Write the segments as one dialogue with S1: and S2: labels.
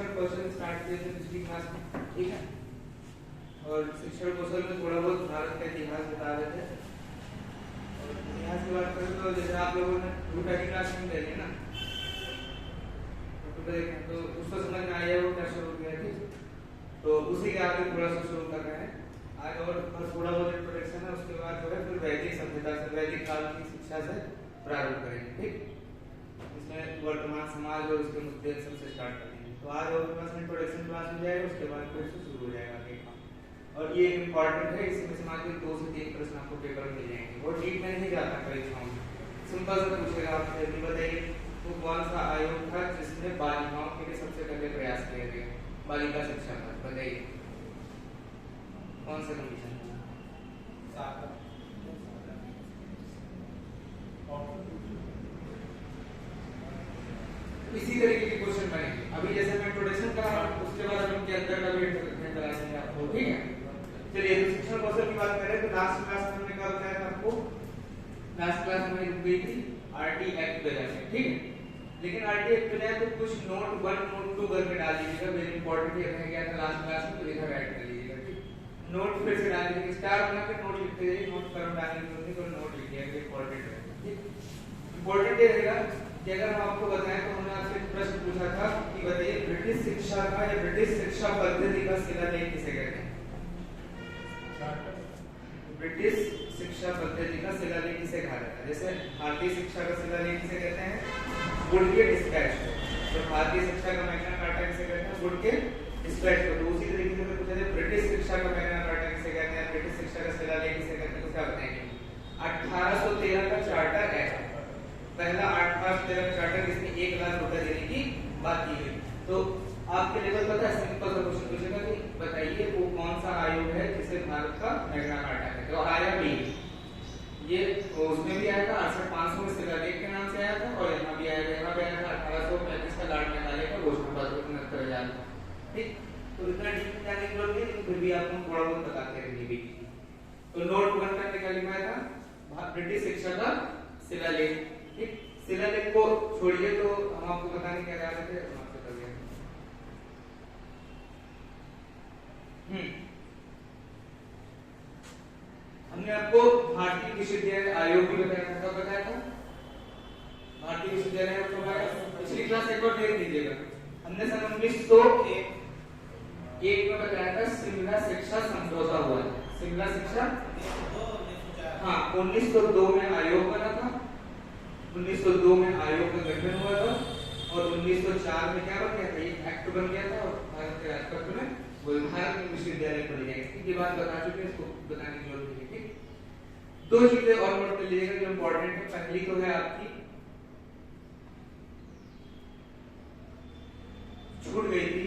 S1: शिक्षण कौशल स्टार्ट किए थे पिछली क्लास में, ठीक है। और शिक्षण कौशल में थोड़ा बहुत भारत का इतिहास बता रहे थे। और इतिहास की बात करें तो जैसे आप लोगों ने टूटा की क्लास में देखी ना, तो उसको समझ में आया वो क्या शुरू किया थी, तो उसी के आगे थोड़ा सा शुरू कर रहे हैं आज। और थोड़ा बहुत इंट्रोडक्शन है, उसके बाद जो है फिर वैदिक सभ्यता से, वैदिक काल की शिक्षा से प्रारंभ करेंगे, ठीक। इसमें वर्तमान समाज और उसके मुद्दे सबसे स्टार्ट करेंगे। तो आज आपके पास इंट्रोडक्शन क्लास हो जाएगा, उसके बाद फिर से शुरू हो जाएगा आगे का। और ये इंपॉर्टेंट है, इसमें समाज के 2 से 3 प्रश्न आपको पेपर में मिल जाएंगे। वो डीप में नहीं जाता परीक्षाओं में, सिंपल से पूछेगा आपसे, बताइए वो कौन सा आयोग था जिसने बालिकाओं के लिए सबसे पहले प्रयास किया गया, बालिका शिक्षा पर, बताइए कौन सा कमीशन था? इसी तरीके के क्वेश्चन बनेंगे। अभी जैसे मैं इंट्रोडक्शन कर रहा हूं, उसके बाद हम के अंदर का भी इंट्रोडक्शन कराएंगे आपको, ठीक है। चलिए तो शिक्षण कौशल की बात करें तो लास्ट क्लास में हमने क्या बताया था आपको, लास्ट क्लास में रुक गई थी आरटी एक्ट वजह से, ठीक है। लेकिन आरटी एक्ट वजह तो कुछ नोट 1 नोट 2 करके डाल दीजिएगा, वेरी इंपॉर्टेंट ये रह गया था लास्ट क्लास में, तो इधर ऐड कर लीजिएगा, ठीक। नोट फिर से डाल दीजिएगा, स्टार बना के नोट लिखते जाइए, नोट पर डालने की जरूरत नहीं, तो नोट लिखिएगा, इंपॉर्टेंट है, ठीक। इंपॉर्टेंट ये रहेगा कि अगर हम आपको बताएं तो हमने आपसे एक प्रश्न पूछा था कि बताइए ब्रिटिश शिक्षा का या ब्रिटिश शिक्षा पद्धति का शिलालेख किसे कहते हैं? ब्रिटिश शिक्षा पद्धति का शिलालेख किसे कहा जाता है? जैसे भारतीय शिक्षा का शिलालेख किसे कहते हैं? वुड के डिस्पैच को। तो भारतीय शिक्षा का मैग्ना कार्टा किसे कहते हैं? वुड के डिस्पैच को। तो उसी तरीके से पूछा जाए ब्रिटिश शिक्षा का मैग्ना कार्टा किसे कहते हैं, ब्रिटिश शिक्षा का शिलालेख किसे कहते हैं, तो क्या बताएंगे? 1813 का चार्टर एक्ट, पहला 1813 का चार्टर, जिसमें 1 लाख रुपए देने की बात की गई। तो आपके लेवल पता है, सिंपल सा क्वेश्चन पूछेगा कि बताइए वो कौन सा आयोग है जिसे भारत का मैग्ना कार्टा कहते हैं। तो आया भी, ये उसमें भी आया था 68500 में शिलालेख के नाम से आया था, और यहाँ भी आया था, यहाँ भी आया था 1835 का लॉर्ड मेघालय का घोषणा पत्र 69,000, ठीक। तो इतना डीप में जाने की जरूरत नहीं, लेकिन फिर भी आपको थोड़ा बहुत बताते रहेंगे भी। तो नोट 1 करने का लिखा था ब्रिटिश शिक्षा का शिलालेख, ठीक। शिलालेख को छोड़िए, तो हम आपको बताने क्या जा रहे थे, हम आपसे कर दिया। हमने आपको भारतीय विश्वविद्यालय आयोग भी बताया था, कब बताया था? भारतीय विश्वविद्यालय आयोग कब आया? पिछली क्लास एक बार देख लीजिएगा। हमने सन 1901 में बताया था शिमला शिक्षा समझौता हुआ है, शिमला शिक्षा, हाँ 1902 में आयोग बना था, 1902 में आयोग का गठन हुआ था, और 1904 में क्या बन गया था, एक एक्ट बन गया था, और भारत के राष्ट्रपति में भारत में विश्वविद्यालय खोले गए। इसकी बात बता चुके हैं, इसको बताने की जरूरत नहीं, ठीक। 2 चीजें और नोट कर लीजिएगा जो इंपॉर्टेंट है। पहली तो है आपकी, छूट गई थी,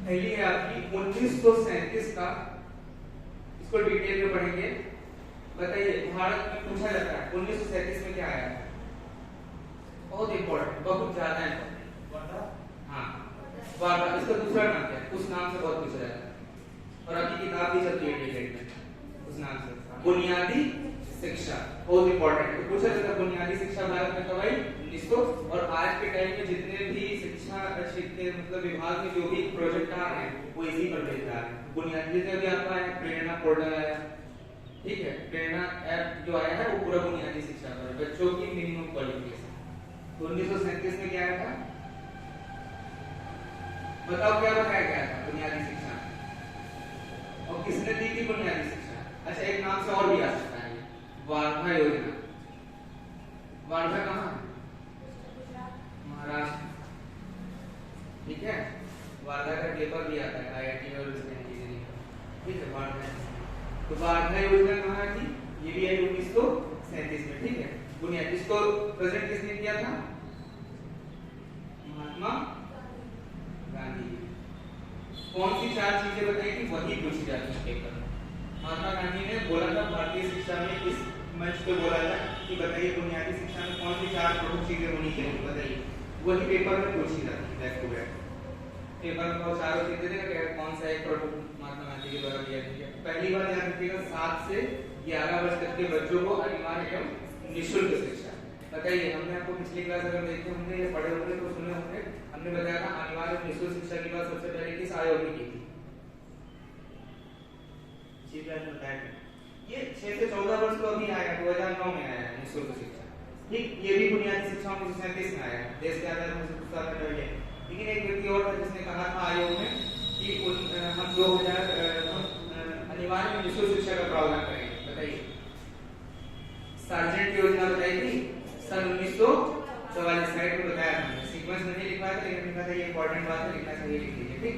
S1: पहली है आपकी 1937 का, इसको डिटेल में पढ़ेंगे। बताइए भारत में पूछा जाता है 1937 में क्या आया? बहुत इंपॉर्टेंट, बहुत ज्यादा इंपॉर्टेंट, हाँ वार्ता। इसका दूसरा नाम क्या है? उस नाम से बहुत पूछा जाता है, और आपकी किताब भी चलती है डेट में उस नाम से, बुनियादी शिक्षा, बहुत इंपॉर्टेंट है। तो पूछा जाता है बुनियादी शिक्षा भारत में कब आई? 1900। और आज के टाइम में जितने भी शिक्षा क्षेत्र मतलब विभाग में जो भी प्रोजेक्ट आ रहे हैं वो इसी पर बेस्ड आ रहे हैं। बुनियादी जैसे अभी आपका है प्रेरणा पोर्टल आया, ठीक है, प्रेरणा ऐप जो आया है वो पूरा बुनियादी शिक्षा पर, बच्चों की मिनिमम क्वालिफिकेशन। तो 1937 में क्या आया था? बताओ क्या बताया गया था बुनियादी शिक्षा, और किसने दी थी बुनियादी शिक्षा? अच्छा एक नाम से और भी आ सकता है, वार्धा योजना। वार्धा कहाँ है? महाराष्ट्र, ठीक है। वार्धा का पेपर भी आता है IIT और इंजीनियरिंग का, ठीक है, वार्धा। तो वार्धा योजना कहाँ थी? ये भी आई 1937 में, ठीक है। बुनियादी, इसको प्रेजेंट किसने किया था? महात्मा गांधी। कौन सी 4 चीजें बताई थी? वही पूछी जाती है पेपर में। महात्मा गांधी ने बोला था भारतीय शिक्षा में, इस मंच पे बोला था कि बताइए बुनियादी शिक्षा में कौन सी 4 प्रमुख चीजें होनी चाहिए, बताइए। वही पेपर में पूछी जाती है, बैक टू बैक पेपर में बहुत सारे चीजें देगा, कौन सा एक प्रमुख महात्मा गांधी के द्वारा दिया गया। पहली बात याद रखिएगा, 7 से 11 वर्ष तक के बच्चों को अनिवार्य एवं निःशुल्क शिक्षा। बताइए हमने आपको पिछली क्लास अगर देखे होंगे या पढ़े होंगे तो सुने होंगे, हमने हमने बताया था अनिवार्य निःशुल्क शिक्षा की बात सबसे पहले किस आयोग ने की थी? जी मैंने बताया ये 6 से 14 वर्ष तो अभी आया, 2009 में आया है निःशुल्क शिक्षा। ठीक, ये भी बुनियादी शिक्षा 1937 में आया है, देश के आधार में कुछ साल पहले। लेकिन एक व्यक्ति और था जिसने कहा था आयोग में कि हम 2000 अनिवार्य निःशुल्क शिक्षा का प्रावधान करेंगे। बताइए, सार्जेंट योजना बताई थी सन 1944 साइड में बताया था। सीक्वेंस नहीं लिखा था लेकिन लिखा था ये इंपॉर्टेंट बात है, लिखना चाहिए, लिख लीजिए। ठीक,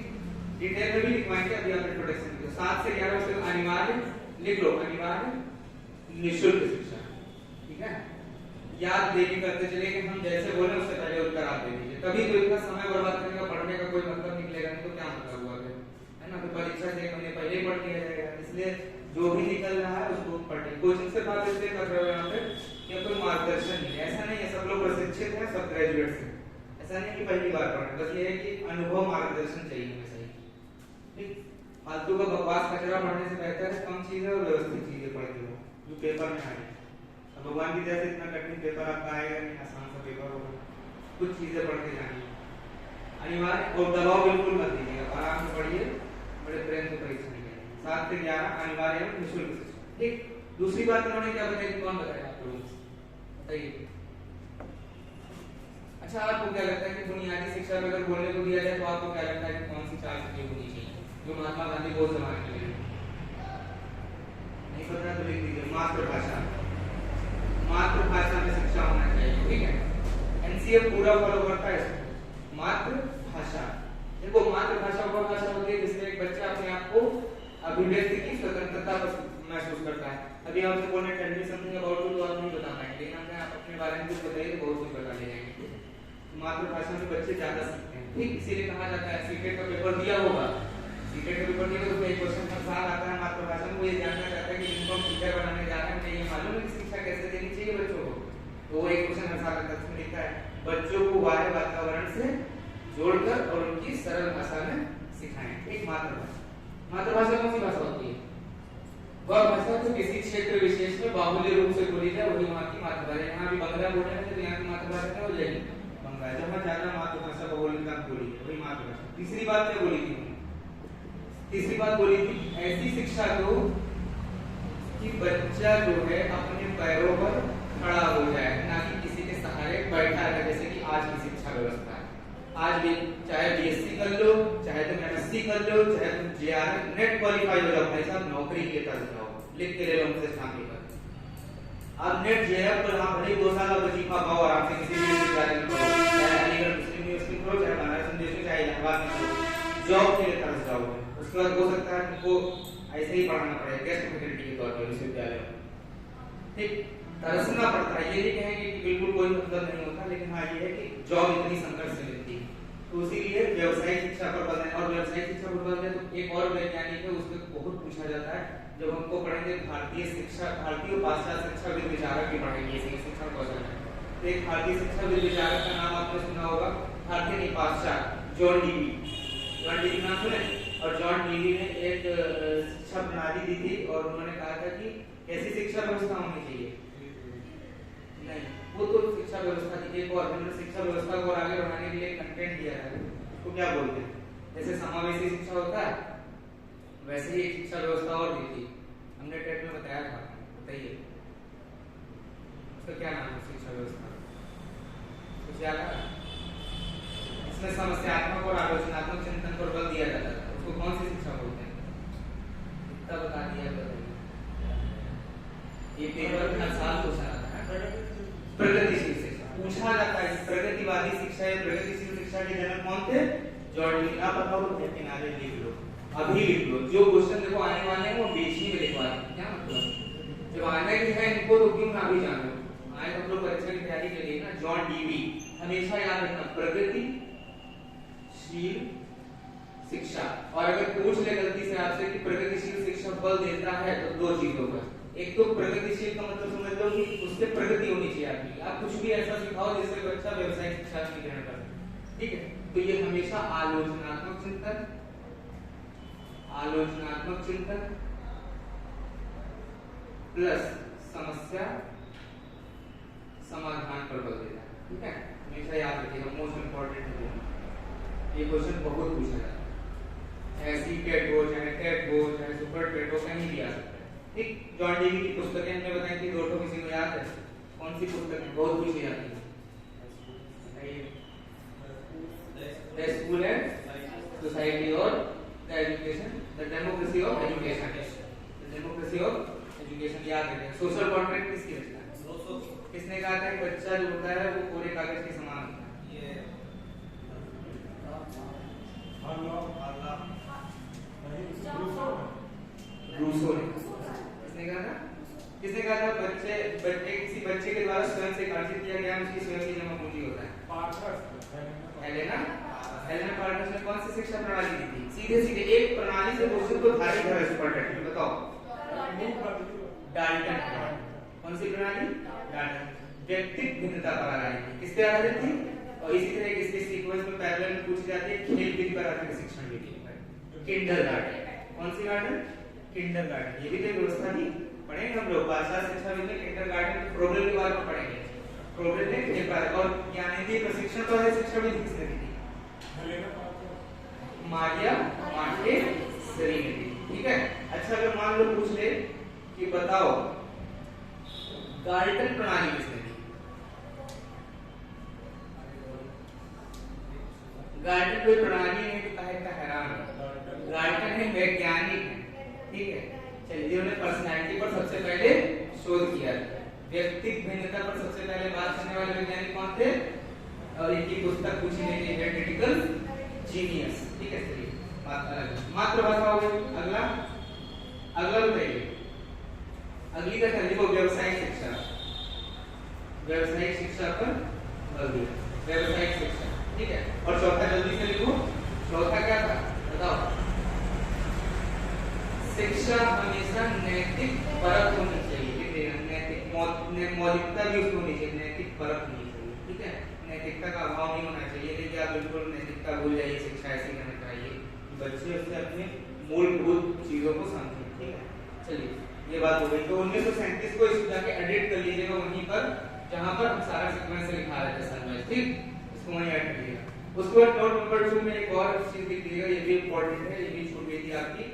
S1: डिटेल में भी लिखवाएंगे अभी आप इंट्रोडक्शन में। 7 से 11 वर्ष तक अनिवार्य लिख लो, अनिवार्य निःशुल्क शिक्षा। ठीक है, याद देवी करते चले कि हम जैसे बोले उससे पहले उत्तर आप दे दीजिए, तभी तो इतना समय बर्बाद करने का, पढ़ने का कोई मतलब निकलेगा नहीं तो क्या मतलब हुआ फिर, है ना? तो परीक्षा से हमने पहले पढ़ लिया जाएगा, इसलिए जो भी निकल रहा है उसको पढ़िए। कोचिंग से बात इसलिए कर रहे हो यहाँ पे कि कोई मार्गदर्शन नहीं है, ऐसा नहीं है, सब लोग प्रशिक्षित हैं, सब ग्रेजुएट्स हैं, ऐसा नहीं कि पहली बार पढ़, बस ये है कि अनुभव मार्गदर्शन चाहिए हमें सही। ठीक, फालतू का बकवास कचरा पढ़ने से बेहतर है कम चीजें और व्यवस्थित चीजें पढ़ते हो जो पेपर में आए। भगवान की जैसे इतना कठिन पेपर आपका आएगा नहीं, आसान सा पेपर होगा, कुछ चीजें पढ़ के जानिए। अनिवार्य और दबाव बिल्कुल मत दीजिएगा, आराम से पढ़िए, बड़े प्रेम से परीक्षा निकालिए। 7 से 11 अनिवार्य है निःशुल्क शिक्षा। ठीक, दूसरी बात इन्होंने क्या बताई थी, कौन बताया आप लोगों को? बताइए। अच्छा, आपको क्या लगता है कि बुनियादी शिक्षा में अगर बोलने को दिया जाए तो आपको क्या लगता है कि कौन सी 4 चीजें होनी चाहिए जो महात्मा गांधी को जमाने के लिए? नहीं पता तो लिख दीजिए, मातृभाषा, मातृभाषा में शिक्षा होना चाहिए। ठीक है, एनसीएफ पूरा फॉलो करता है इसको। मातृभाषा, देखो मातृभाषा वो भाषा होती है जिसमें एक बच्चा अपने आप को अभिव्यक्ति की स्वतंत्रता महसूस करता है। अभी आपसे बोलने tell me something about you तो आप नहीं बता पाएंगे, लेकिन अगर आप अपने बारे में कुछ बताइए तो बहुत कुछ बता ले जाएंगे। मातृभाषा में बच्चे ज्यादा सीखते हैं। ठीक, इसीलिए कहा जाता है सीटेट का पेपर दिया होगा, सीटेट का पेपर दिया तो एक क्वेश्चन का साथ आता है मातृभाषा में, वो ये जानना चाहता है कि जिनको हम टीचर बनाने जा रहे हैं मुझे ये मालूम है कि शिक्षा कैसे देनी चाहिए बच्चों को, तो वो एक क्वेश्चन हर साल का उसमें लिखा है बच्चों को बाह्य वातावरण से जोड़कर और उनकी सरल भाषा में सिखाएं। एक मातृभाषा, मातृभाषा कौन सी भाषा होती है? वह भाषा जो किसी क्षेत्र विशेष में बाहुल्य रूप से बोली जाए वही वहाँ की मातृभाषा। यहाँ भी बंगला बोल रहे हैं तो यहाँ की मातृभाषा क्या हो जाएगी? बंगला। जहाँ ज्यादा मातृभाषा को बोलने का बोली वही मातृभाषा। तीसरी बात क्या बोली थी? तीसरी बात बोली थी ऐसी शिक्षा दो कि बच्चा जो है अपने पैरों पर खड़ा हो जाए, ना कि किसी के सहारे बैठा रहे, जैसे कि आज की शिक्षा व्यवस्था है। आज भी चाहे बीएससी कर लो, चाहे तुम एमएससी कर लो, चाहे तुम जेआरएफ नेट क्वालिफाई हो जाओ, भाई साहब नौकरी के तरफ जाओ, लिख के ले लो हमसे स्थान लेकर। अब नेट जेआरएफ पर आप भले 2 साल का वजीफा पाओ आराम से किसी भी विद्यालय में करो, चाहे अलीगढ़ मुस्लिम यूनिवर्सिटी करो, चाहे बनारस हिंदू यूनिवर्सिटी, चाहे इलाहाबाद में करो, जॉब के लिए तरफ जाओगे। उसके बाद हो सकता है तुमको ऐसे ही पढ़ाना पड़ेगा गेस्ट फैकल्टी के तौर पर विश्वविद्यालय में। ठीक, तरसना पड़ता है, ये नहीं कहेंगे कि बिल्कुल कोई मतलब नहीं होता, लेकिन हाँ ये है कि जॉब इतनी संघर्ष से मिलती है, तो इसीलिए व्यवसायिक शिक्षा पर बल है। और व्यवसायिक शिक्षा पर बल है तो एक और वैज्ञानिक है, उसमें बहुत पूछा जाता है जब हमको पढ़ेंगे भारतीय शिक्षा, भारतीय पाश्चात्य शिक्षा विद विचारक की पढ़ेंगे शिक्षण कौशल में, तो एक भारतीय शिक्षा विद विचारक का नाम आपने सुना होगा, भारतीय नहीं पाश्चात्य, जॉन डीवी। जॉन डीवी नाम सुने? और जॉन डीवी ने एक शिक्षा प्रणाली दी थी और उन्होंने कहा था कि कैसी शिक्षा व्यवस्था होनी चाहिए। नहीं, वो तो शिक्षा व्यवस्था की एक और, उन्होंने शिक्षा व्यवस्था को आगे बढ़ाने के लिए कंटेंट दिया है, उसको क्या बोलते हैं? जैसे समावेशी शिक्षा होता है वैसे ही एक शिक्षा व्यवस्था और दी थी, हमने टेट में बताया था। बताइए उसका क्या नाम है? शिक्षा व्यवस्था कुछ याद है? इसमें समस्यात्मक और आलोचनात्मक चिंतन पर बल दिया जाता है, उसको कौन सी शिक्षा बोलते हैं? इतना बता दिया। ये पेपर हर साल पूछा जाता है, प्रगतिशील शिक्षा पूछा जाता है। प्रगतिवादी शिक्षा या प्रगतिशील शिक्षा के जनक कौन थे? John Dewey. आप बताओ तो किनारे लिख लो, अभी लिख लो, जो क्वेश्चन देखो आने वाले हैं वो बेची में लिखवा दें। क्या मतलब? जब आने की है इनको तो क्यों ना भी जानो, आए तो लोग परीक्षा की तैयारी के लिए ना। जॉन डीवी हमेशा याद रखना, प्रगतिशील शिक्षा। और अगर पूछ ले गलती से आपसे कि प्रगतिशील शिक्षा बल देता है तो 2 चीजों पर, एक तो प्रगतिशील का मतलब समझ लो कि उससे प्रगति होनी चाहिए आपकी, आप कुछ भी ऐसा सिखाओ जिससे बच्चा व्यवसायिक शिक्षा में ग्रहण कर सके। ठीक है, तो ये हमेशा आलोचनात्मक चिंतन, आलोचनात्मक चिंतन प्लस समस्या समाधान पर बल देता है। ठीक है, हमेशा याद रखिएगा, मोस्ट इंपॉर्टेंट है। ये क्वेश्चन बहुत पूछा जाता है, चाहे सीटेट हो, चाहे टेट हो, चाहे सुपर टेट हो, कहीं भी आ सकता है। ठीक, जॉन डीवी की पुस्तकें हमने बताई थी, दो ठो किसी को याद है? कौन सी पुस्तकें बहुत पूछी जाती है? द स्कूल एंड सोसाइटी और the education, the democracy of education, the democracy of education याद रखें। सोशल कॉन्ट्रैक्ट किसकी रचना है? किसने कहा था कि बच्चा जो होता है वो पूरे कागज के समान होता है? ये रूसो ने। किसने कहा था? किसने कहा था किसी बच्चे के द्वारा स्वयं से अर्जित किया गया उसकी स्वयं की जमा पूंजी होता है? हेलेना पार्टनर्स ने कौन सी शिक्षा प्रणाली दी थी? सीधे सीधे एक प्रणाली से दूसरे को धारित कर सुपर बताओ। डाल्टन। कौन सी प्रणाली? डाल्टन। व्यक्तिगत भिन्नता पर आधारित थी। किस पे आधारित थी? और इसी तरह इसके सीक्वेंस में पैरेलल में पूछी जाती है खेल विधि पर आधारित शिक्षण विधि पर। किंडरगार्टन। कौन सी गार्डन? किंडरगार्टन। ये भी तो व्यवस्था थी, पढ़ेंगे हम लोग पाठशाला शिक्षा विधि में किंडरगार्टन के प्रोग्राम के बारे में पढ़ेंगे। प्रोग्राम में खेल पर और ज्ञानेंद्रिय प्रशिक्षण पर है शिक्षा विधि किसने दी थी? मारिया मॉन्टेसरी ने दी। ठीक है। अच्छा अगर मान लो पूछ ले कि बताओ गाल्टन प्रणाली किसने दी? गाल्टन कोई प्रणाली नहीं तो काहे का हैरान है। गाल्टन है वैज्ञानिक है। ठीक है। चलिए जिन्होंने पर्सनैलिटी पर सबसे पहले शोध किया, व्यक्तिगत भिन्नता पर सबसे पहले बात करने वाले वैज्ञानिक कौन थे? और इनकी पुस्तक पूछी गई है क्रिटिकल जीनियस। ठीक है। चलिए मातृभाषा हो गई। अगला बताइए, अगली का देखो व्यावसायिक शिक्षा। व्यावसायिक शिक्षा पर बल दिया, व्यावसायिक शिक्षा। ठीक है। और चौथा जल्दी से लिखो, चौथा क्या था बताओ? शिक्षा हमेशा नैतिक परख होनी चाहिए, नैतिक मौलिकता भी उसको होनी चाहिए, नैतिक परख होनी चाहिए। ठीक है। नैतिकता का अभाव नहीं होना चाहिए, लेकिन आप बिल्कुल नैतिकता भूल जाइए, शिक्षा ऐसी करनी चाहिए बच्चे उससे अपने मूलभूत चीजों को समझें। ठीक है। चलिए ये बात हो गई। तो 1937 को इसको जाके एडिट कर लीजिएगा वहीं पर जहां पर हम सारा सीक्वेंस लिखा रहे थे सर में। ठीक, इसको वहीं ऐड कर लिया। उसके बाद नोट नंबर 2 में एक और चीज लिख लीजिएगा, ये भी इंपॉर्टेंट है, ये भी छूट गई थी आपकी।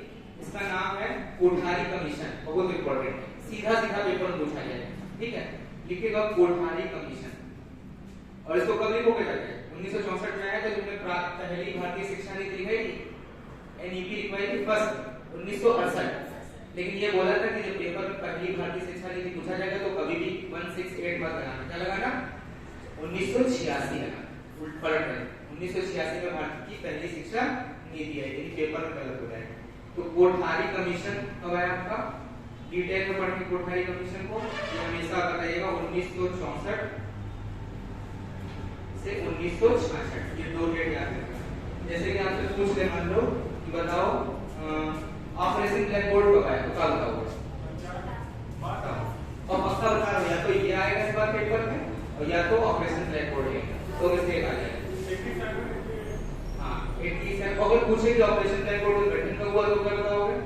S1: इसका नाम है कोठारी कमीशन। बहुत इंपॉर्टेंट है, सीधा सीधा पेपर में पूछा जाएगा। ठीक है। लिखिएगा कोठारी कमीशन। और इसको कब लिखोगे जाके? 1964 में आया था, जिसमें पहली भारतीय शिक्षा नीति लिखाई थी, एनईपी लिखवाई थी फर्स्ट 1968। लेकिन ये बोला था कि जब पेपर में पहली भारतीय शिक्षा नीति पूछा जाएगा तो कभी भी 168 मत लगाना। क्या लगाना? 1986 लगाना। उल्ट पलट करें, 1986 में भारत की पहली शिक्षा नीति आई थी, पेपर में गलत हो जाएगा। तो कोठारी कमीशन कब आया आपका? डिटेल में पढ़ेंगे कोठारी कमीशन को। ये हमेशा बताइएगा 1964 से 1966, ये दो डेट याद रखना। जैसे कि आपसे पूछ ले मान लो कि बताओ ऑपरेशन ब्लैक बोर्ड कब आया, तो कब बताओ? और पक्का बता दो, या तो ये आएगा इस बार पेपर में और या तो ऑपरेशन ब्लैक बोर्ड है, तो मिस्टेक आ जाएगा। हाँ 87। अगर पूछे कि ऑपरेशन ब्लैक बोर्ड का गठन कब हुआ तो क्या बताओगे?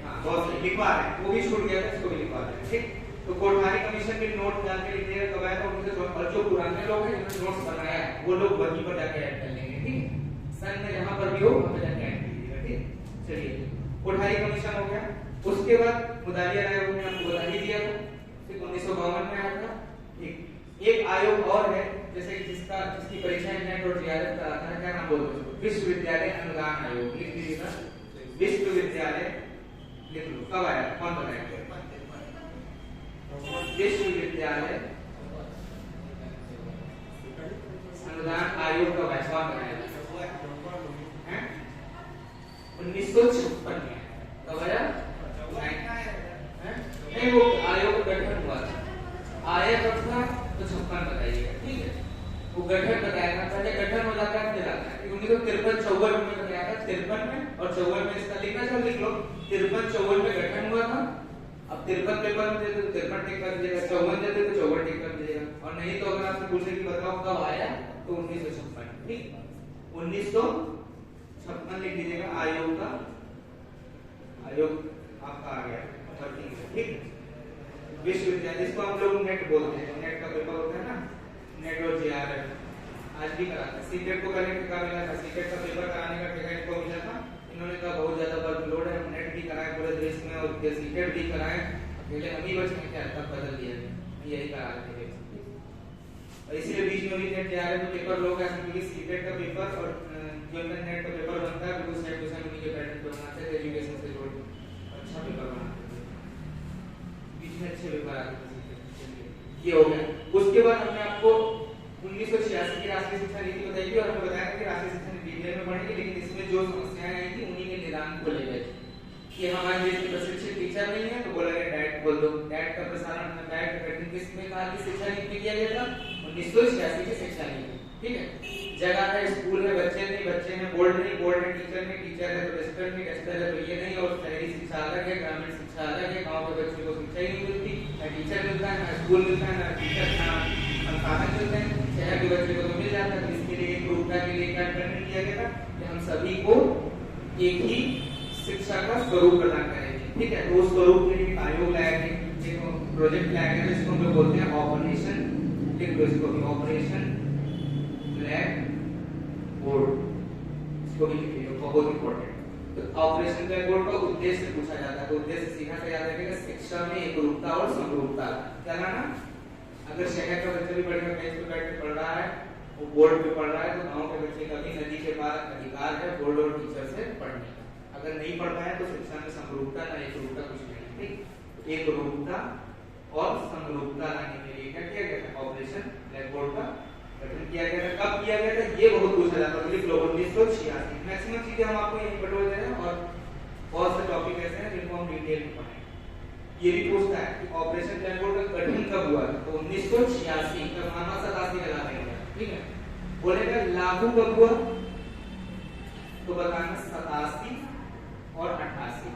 S1: हाँ बहुत सही, लिखवा रहे हैं, वो भी छूट गया था, इसको भी लिखवा रहे हैं। ठीक। तो कोठारी कमीशन के नोट जाके लिख दिया कब आया था? और जो पुराने लोग हैं जिन्होंने नोट्स बनाया है वो लोग वहीं पर जाके ऐड कर लेंगे। ठीक, सन में जहां पर भी हो वहां पर जाके ऐड कर लीजिएगा। ठीक। चलिए कोठारी कमीशन हो गया। उसके बाद मुदालिया आयोग ने आपको बता ही दिया था, फिर 1952 में आया था। एक आयोग और है जैसे जिसकी परीक्षा नेट और जेआरएफ कराता है, क्या नाम बोलते हैं? विश्वविद्यालय अनुदान आयोग। लिख लीजिएगा विश्वविद्यालय, लिख लो। कब आया? कौन बताएगा? विश्वविद्यालय अनुदान आयोग का बैठवा बनाया 1956 में। कब आया? नहीं वो आयोग का गठन हुआ था। आया कब था? तो 56 बताइएगा। ठीक है। वो गठन बताया था, पहले गठन हो जाता है फिर आता है। 1953-54 में बताया था, 53 में और 54 में इसका लिखना चाहिए, लिख लो 53-54 में गठन हुआ था। अब 53 पेपर में देते तो 53 टिक कर दीजिएगा, 54 देते तो 54 टिक कर दीजिएगा। और नहीं तो अगर आपसे पूछे कि बताओ कब आया तो 1956। ठीक, 1956 लिख लीजिएगा। आयोग का आयोग आपका आ गया। ठीक, विश्वविद्यालय जिसको हम लोग नेट बोलते हैं, नेट का पेपर होता है ना, नेट और जेआरएफ। आज भी कराते हैं। सीटेट को पहले ठेका मिला था, सीटेट का पेपर कराने का ठेका इनको मिला था। इन्होंने कहा बहुत ज्यादा वर्कलोड है, हम नेट भी कराएं पूरे देश में और सीटेट भी कराएं, अकेले हम ही बचे क्या, तब बदल दिया गया, यही करा रहे थे। और इसलिए बीच में भी नेट तैयार है तो पेपर लोग ऐसे, क्योंकि सीटेट का पेपर और जो नेट का पेपर बनता है बिल्कुल सेम टू सेम उन्हीं के पैटर्न पे बनाते हैं, एजुकेशन से जोड़ अच्छा पेपर बनाते हैं, बीच में अच्छे पेपर आते हैं। ये हो गया। उसके बाद हमने आपको 1986 की राष्ट्रीय शिक्षा नीति बताई थी और हमने बताया कि राष्ट्रीय शिक्षा नीति डिटेल में पढ़ेंगे, लेकिन इसमें जो समस्याएं आई थी उन्हीं के निदान को ले गए कि हमारे देश में प्रशिक्षित टीचर नहीं है तो बोला गया डाइट बोल दो। डाइट का प्रसारण डाइट कटिंग किसमें कहा कि शिक्षा नीति में किया गया था, 1986 की शिक्षा नीति। ठीक है, जगह है, स्कूल है, बच्चे नहीं, बच्चे हैं, बोर्ड नहीं, बोर्ड है, टीचर नहीं, टीचर है तो टेस्टर नहीं, टेस्टर है तो ये नहीं, और शहरी शिक्षा अलग है, ग्रामीण शिक्षा अलग है, गांव के बच्चे को शिक्षा ही नहीं मिलती, ना टीचर मिलता है, ना स्कूल मिलता है, ना टीचर, ना संसाधन मिलते हैं। शहर के बच्चे को तो मिल जाता है। इसके लिए एकरूपता के लिए क्या निर्णय लिया गया था कि हम सभी को एक ही शिक्षा का स्वरूप प्रदान करेंगे। ठीक है, तो उस स्वरूप के लिए आयोग लाया गया, एक प्रोजेक्ट लाया गया जिसको हम लोग बोलते हैं ऑपरेशन, इसको भी ऑपरेशन ब्लैक बोर्ड, इसको भी लिखिए, बहुत इंपॉर्टेंट। तो ऑपरेशन ब्लैक बोर्ड का उद्देश्य पूछा जाता है, तो उद्देश्य सीधा से याद रखिएगा, शिक्षा में एकरूपता और समरूपता। क्या लाना, अगर शहर का बच्चा भी बढ़िया बेंच पे बैठ के पढ़ रहा है, वो बोर्ड पे पढ़ रहा है, तो गांव के बच्चे का भी नदी के पार अधिकार है बोर्ड और टीचर से पढ़ने का। अगर नहीं पढ़ पाए तो शिक्षा में समरूपता ना एकरूपता कुछ नहीं। ठीक, एकरूपता और समरूपता लाने के लिए क्या किया गया था, ऑपरेशन ब्लैक बोर्ड का गठन किया गया था। कब किया गया था ये बहुत पूछा जाता है, 1986। मैक्सिमम चीजें हम आपको यहीं बटोर दे रहे हैं और बहुत से टॉपिक ऐसे हैं जिनको हम डिटेल में पढ़ेंगे। ये भी पूछता है कि ऑपरेशन ब्लैक बोर्ड का गठन कब हुआ, तो 1986 का माना 87 का लागू हुआ। ठीक है, बोलेगा लागू कब हुआ तो बताना 87 और 88।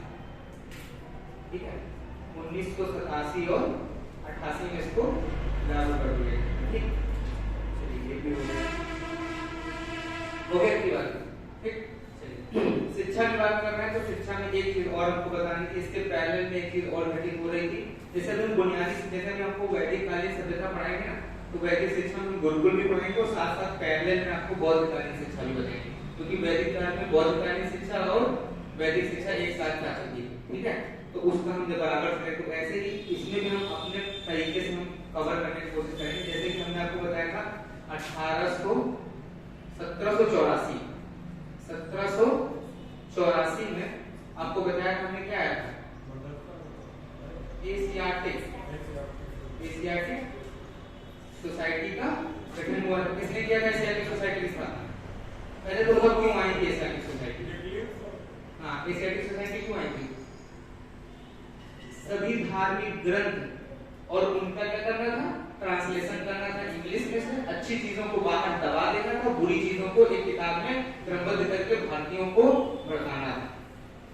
S1: ठीक है, 1987 और 88 में इसको लागू कर दिया। ठीक, चलिए ये भी हो गया की बात। ठीक, चलिए शिक्षा की बात कर रहे हैं तो शिक्षा में एक चीज और आपको बतानी थी, इसके पैरेलल में एक चीज और घटित हो रही थी। जैसे हम बुनियादी, जैसे हम आपको वैदिक कालीन सभ्यता पढ़ाएंगे ना, तो वैदिक शिक्षा में गुरुकुल भी पढ़ाएंगे और साथ साथ पैरेलल में आपको बौद्ध कालीन शिक्षा भी बताएंगे, क्योंकि वैदिक काल में बौद्ध कालीन शिक्षा और वैदिक शिक्षा एक साथ चल सकती है। ठीक है, तो उसका हम जब बराबर करें तो ऐसे ही इसमें भी हम अपने तरीके से हम कवर करने की कोशिश करेंगे। जैसे कि हमने आपको बताया था 1784 में आपको बताया था हमने क्या आया था, एशियाटिक सोसाइटी का गठन हुआ था। किसने किया था एशियाटिक सोसाइटी की स्थापना? पहले तो बहुत क्यों आई थी एशियाटिक सोसाइटी? हाँ, एशियाटिक सोसाइटी क्यों आई थी? सभी धार्मिक ग्रंथ और उनका क्या करना था, ट्रांसलेशन करना था इंग्लिश में से, अच्छी चीजों को बाहर दबा देना था, बुरी चीजों को एक किताब में क्रमबद्ध करके भारतीयों को बढ़ाना था।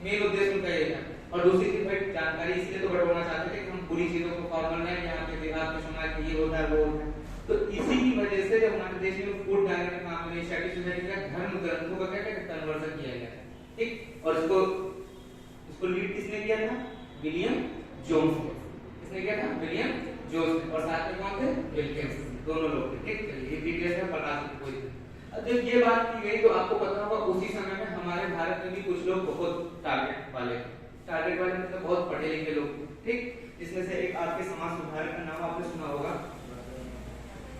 S1: मेन उद्देश्य उनका ये था। और दूसरी चीज भाई जानकारी इसलिए तो बढ़ाना चाहते थे कि हम बुरी चीजों को फॉर्मल में यहाँ पे देहात में समाज में ये होता है वो होता है। तो इसी की वजह से जब हमारे देश में फूड डालने का काम में एशियाटिक सोसाइटी का धर्म ग्रंथों का क्या कन्वर्जन किया गया। ठीक, और इसको लीड किसने किया था? William Jones. किसने किया था? William Jones. और साथ में कौन थे? विल्किंस, दोनों लोग थे। ठीक, चलिए ये डिटेल्स में बता सकते कोई। अब जब ये बात की गई तो आपको पता होगा उसी समय में हमारे भारत में भी कुछ लोग बहुत टारगेट वाले मतलब बहुत पढ़े लिखे लोग। ठीक, जिसमें से एक आपके समाज सुधारक का नाम आपने सुना होगा,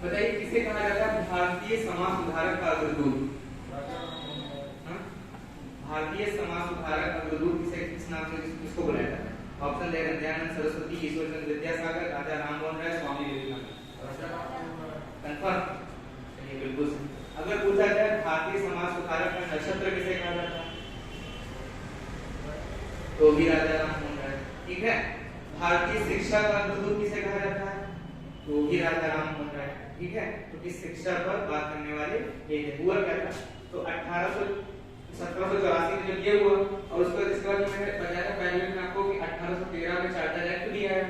S1: बताइए किसे कहा जाता है? भारतीय समाज सुधारक का अग्रदूत। भारतीय समाज सुधारक अग्रदूत किस नाम से किसको बुलाया जाता है? ऑप्शन दे रहे हैं, दयानंद सरस्वती, ईश्वरचंद्र विद्यासागर, राजा राममोहन राय, स्वामी विवेकानंद। कंफर्म? चलिए बिल्कुल। अगर पूछा जाए भारतीय समाज सुधारक का नक्षत्र किसे कहा जाता है, तो भी राजा राममोहन राय। ठीक है, भारतीय शिक्षा का अग्रदूत किसे कहा जाता है, तो भी राजा राममोहन राय। ठीक है, क्योंकि शिक्षा पर बात करने वाले ये हुआ क्या था, तो 1784 में जब ये हुआ और उसके बाद मैंने बताया था पहले में आपको कि 1813 में चार्टर एक्ट भी आया।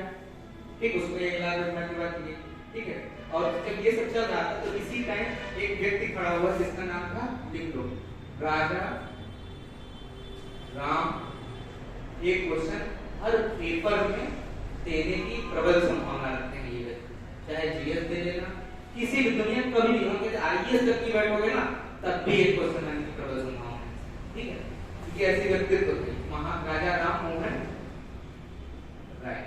S1: ठीक, उसको 1 लाख रुपए की बात की। ठीक है, और जब ये सब चल रहा था तो इसी टाइम एक व्यक्ति खड़ा हुआ जिसका नाम था, लिख लो, राजा राम। एक क्वेश्चन हर पेपर में देने की प्रबल संभावना रखते हैं ये व्यक्ति, चाहे जीएस दे लेना, किसी भी दुनिया में कभी भी हम कहते आईएएस तक की बैठोगे ना तब भी एक क्वेश्चन आने की प्रबल संभावना है, ठीक है, क्योंकि ऐसे व्यक्तित्व थे महाराजा राम मोहन राय,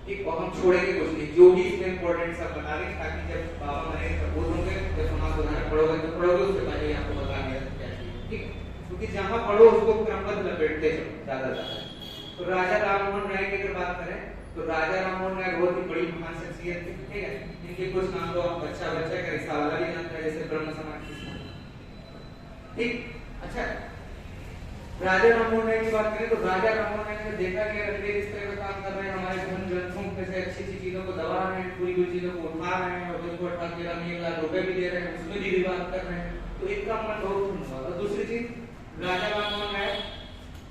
S1: ठीक। और हम छोड़ेंगे कुछ नहीं, जो भी इसमें इंपॉर्टेंट सब बता दें ताकि जब बाबा मरे सपोज होंगे जब समाज सुधार पढ़ोगे तो पढ़ोगे उससे पहले आपको बता दिया क्या चाहिए, ठीक है, क्योंकि जहां पढ़ो उसको क्रमबद्ध लपेटते चलो ज्यादा। तो राजा राम मोहन राय की अगर बात करें तो राजा राम मोहन राय बहुत ही बड़ी महान शख्सियत थी, ठीक है। इनके कुछ नाम तो आप बच्चा का रिश्ता वाला भी जानता है, जैसे ब्रह्म समाज की, ठीक। अच्छा, राजा राम मोहन राय की बात करें तो राजा राम मोहन राय ने देखा कि अंग्रेज इस तरह का काम कर रहे हैं, हमारे धन ग्रंथों में से अच्छी चीजों को दबा रहे हैं, पूरी चीजों को उठा रहे हैं और उनको 18 लाख रुपए भी दे रहे हैं, उसमें भी विवाद कर रहे हैं, तो इनका मन बहुत हुआ। और दूसरी चीज राजा राम मोहन राय